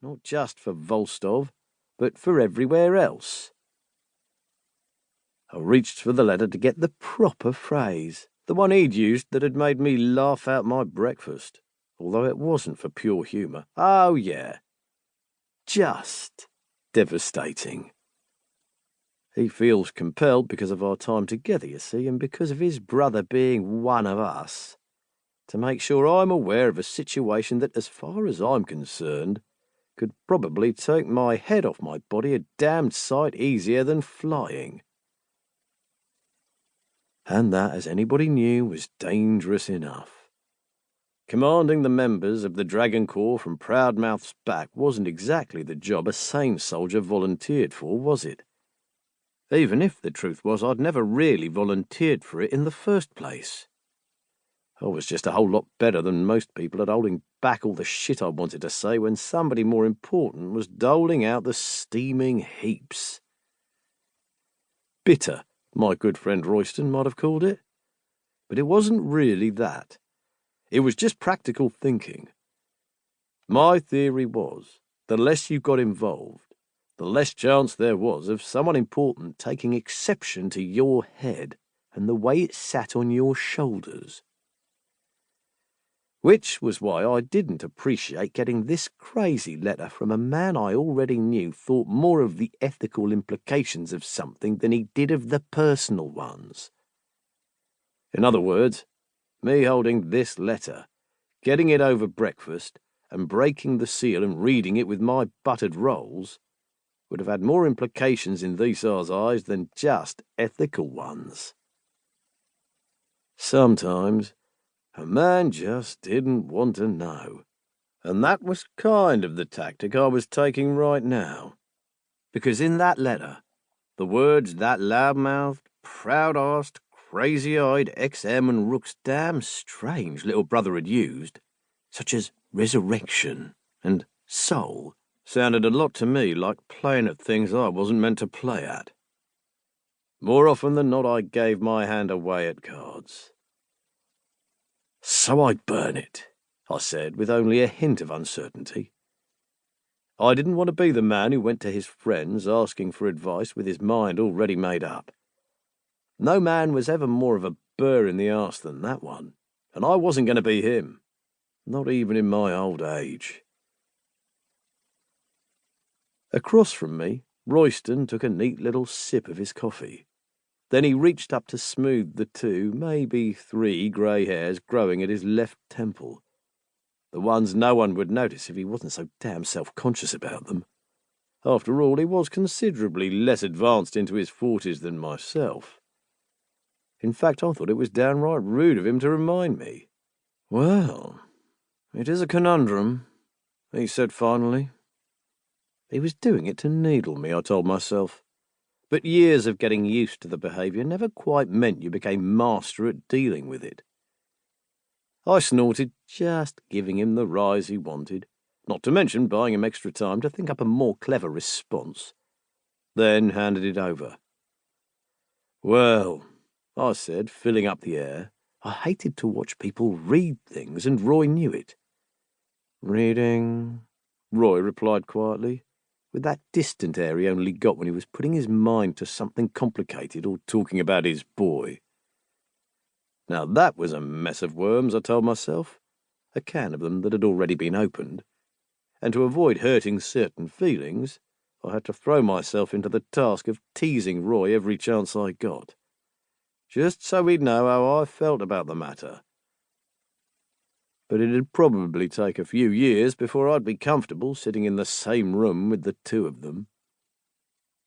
not just for Volstov, but for everywhere else. I reached for the letter to get the proper phrase, the one he'd used that had made me laugh out my breakfast, although it wasn't for pure humour. Oh, yeah. Just devastating. He feels compelled because of our time together, you see, and because of his brother being one of us, to make sure I'm aware of a situation that, as far as I'm concerned, could probably take my head off my body a damned sight easier than flying. And that, as anybody knew, was dangerous enough. Commanding the members of the Dragon Corps from Proudmouth's back wasn't exactly the job a sane soldier volunteered for, was it? Even if the truth was I'd never really volunteered for it in the first place. I was just a whole lot better than most people at holding back all the shit I wanted to say when somebody more important was doling out the steaming heaps. Bitter, my good friend Royston might have called it. But it wasn't really that. It was just practical thinking. My theory was, the less you got involved, the less chance there was of someone important taking exception to your head and the way it sat on your shoulders. Which was why I didn't appreciate getting this crazy letter from a man I already knew thought more of the ethical implications of something than he did of the personal ones. In other words, me holding this letter, getting it over breakfast, and breaking the seal and reading it with my buttered rolls would have had more implications in Esar's eyes than just ethical ones. Sometimes a man just didn't want to know, and that was kind of the tactic I was taking right now. Because in that letter, the words that loud-mouthed, proud-arsed, crazy-eyed XM and Rook's damn strange little brother had used, such as resurrection and soul, sounded a lot to me like playing at things I wasn't meant to play at. More often than not, I gave my hand away at cards. So I'd burn it, I said, with only a hint of uncertainty. I didn't want to be the man who went to his friends asking for advice with his mind already made up. No man was ever more of a burr in the arse than that one, and I wasn't going to be him, not even in my old age. Across from me, Royston took a neat little sip of his coffee. Then he reached up to smooth the 2, maybe 3 grey hairs growing at his left temple. The ones no one would notice if he wasn't so damn self-conscious about them. After all, he was considerably less advanced into his 40s than myself. In fact, I thought it was downright rude of him to remind me. "Well, it is a conundrum," he said finally. He was doing it to needle me, I told myself. But years of getting used to the behaviour never quite meant you became master at dealing with it. I snorted, just giving him the rise he wanted, not to mention buying him extra time to think up a more clever response, then handed it over. "Well," I said, filling up the air. I hated to watch people read things, and Roy knew it. "Reading," Roy replied quietly, with that distant air he only got when he was putting his mind to something complicated or talking about his boy. Now that was a mess of worms, I told myself, a can of them that had already been opened, and to avoid hurting certain feelings, I had to throw myself into the task of teasing Roy every chance I got, just so he'd know how I felt about the matter. But it'd probably take a few years before I'd be comfortable sitting in the same room with the 2 of them.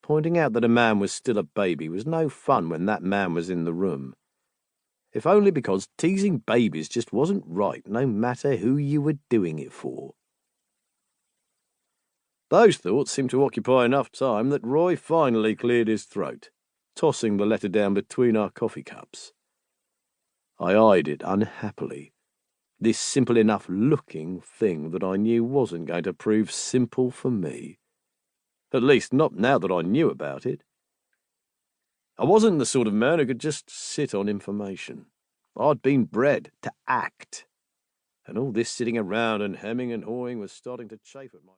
Pointing out that a man was still a baby was no fun when that man was in the room, if only because teasing babies just wasn't right, no matter who you were doing it for. Those thoughts seemed to occupy enough time that Roy finally cleared his throat, tossing the letter down between our coffee cups. I eyed it unhappily. This simple enough looking thing that I knew wasn't going to prove simple for me. At least not now that I knew about it. I wasn't the sort of man who could just sit on information. I'd been bred to act. And all this sitting around and hemming and hawing was starting to chafe at my...